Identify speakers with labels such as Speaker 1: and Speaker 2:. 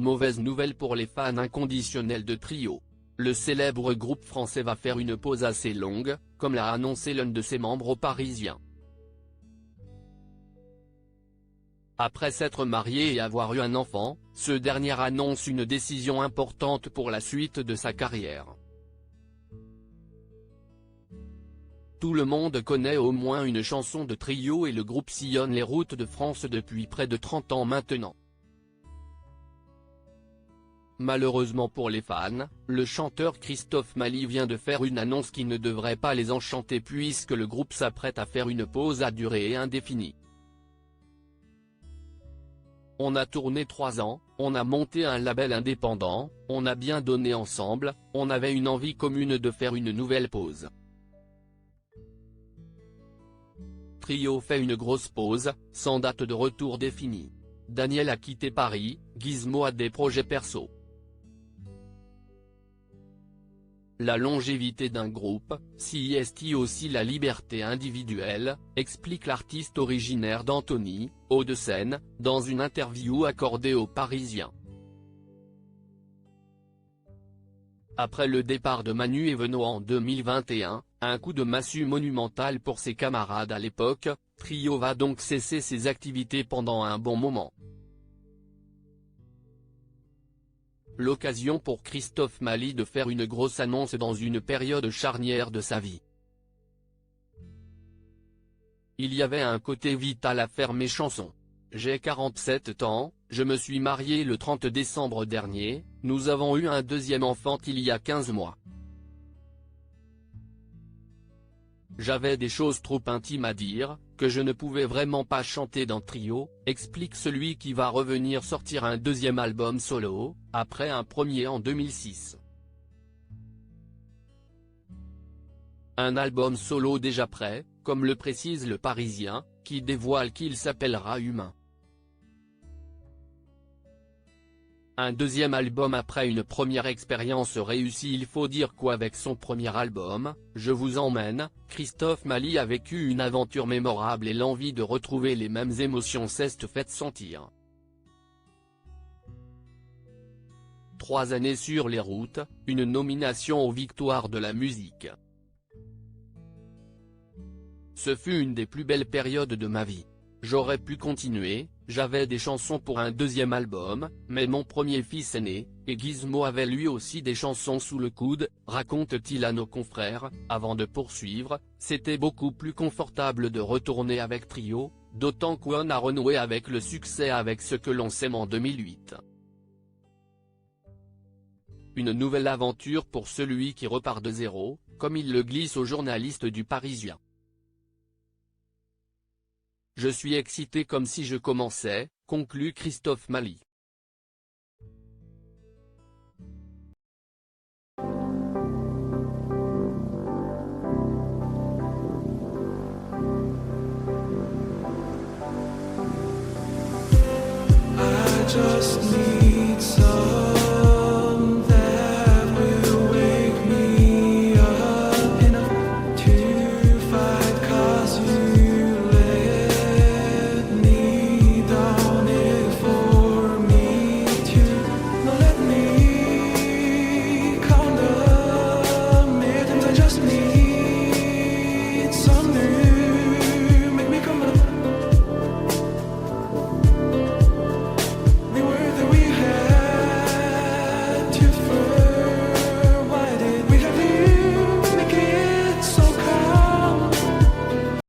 Speaker 1: Mauvaise nouvelle pour les fans inconditionnels de Trio. Le célèbre groupe français va faire une pause assez longue, comme l'a annoncé l'un de ses membres aux Parisiens. Après s'être marié et avoir eu un enfant, ce dernier annonce une décision importante pour la suite de sa carrière. Tout le monde connaît au moins une chanson de Trio et le groupe sillonne les routes de France depuis près de 30 ans maintenant. Malheureusement pour les fans, le chanteur Christophe Maly vient de faire une annonce qui ne devrait pas les enchanter puisque le groupe s'apprête à faire une pause à durée indéfinie. On a tourné 3 ans, on a monté un label indépendant, on a bien donné ensemble, on avait une envie commune de faire une nouvelle pause. Trio fait une grosse pause, sans date de retour définie. Daniel a quitté Paris, Gizmo a des projets perso. La longévité d'un groupe, si est aussi la liberté individuelle, explique l'artiste originaire d'Antony, Hauts-de-Seine, dans une interview accordée aux Parisiens. Après le départ de Manu Evenot en 2021, un coup de massue monumental pour ses camarades à l'époque, Trio va donc cesser ses activités pendant un bon moment. L'occasion pour Christophe Maly de faire une grosse annonce dans une période charnière de sa vie. Il y avait un côté vital à faire mes chansons. J'ai 47 ans, je me suis marié le 30 décembre dernier, nous avons eu un deuxième enfant il y a 15 mois. J'avais des choses trop intimes à dire, que je ne pouvais vraiment pas chanter dans Trio, explique celui qui va revenir sortir un deuxième album solo, après un premier en 2006. Un album solo déjà prêt, comme le précise le Parisien, qui dévoile qu'il s'appellera Humain. Un deuxième album après une première expérience réussie. Il faut dire qu'avec son premier album, Je vous emmène, Christophe Maly a vécu une aventure mémorable et l'envie de retrouver les mêmes émotions s'est faite sentir. 3 années sur les routes, une nomination aux Victoires de la musique. Ce fut une des plus belles périodes de ma vie. J'aurais pu continuer, j'avais des chansons pour un deuxième album, mais mon premier fils est né, et Gizmo avait lui aussi des chansons sous le coude, raconte-t-il à nos confrères, avant de poursuivre, c'était beaucoup plus confortable de retourner avec Trio, d'autant qu'on a renoué avec le succès avec Ce que l'on s'aime en 2008. Une nouvelle aventure pour celui qui repart de zéro, comme il le glisse au journaliste du Parisien. Je suis excité comme si je commençais, conclut Christophe Maly.
Speaker 2: I just need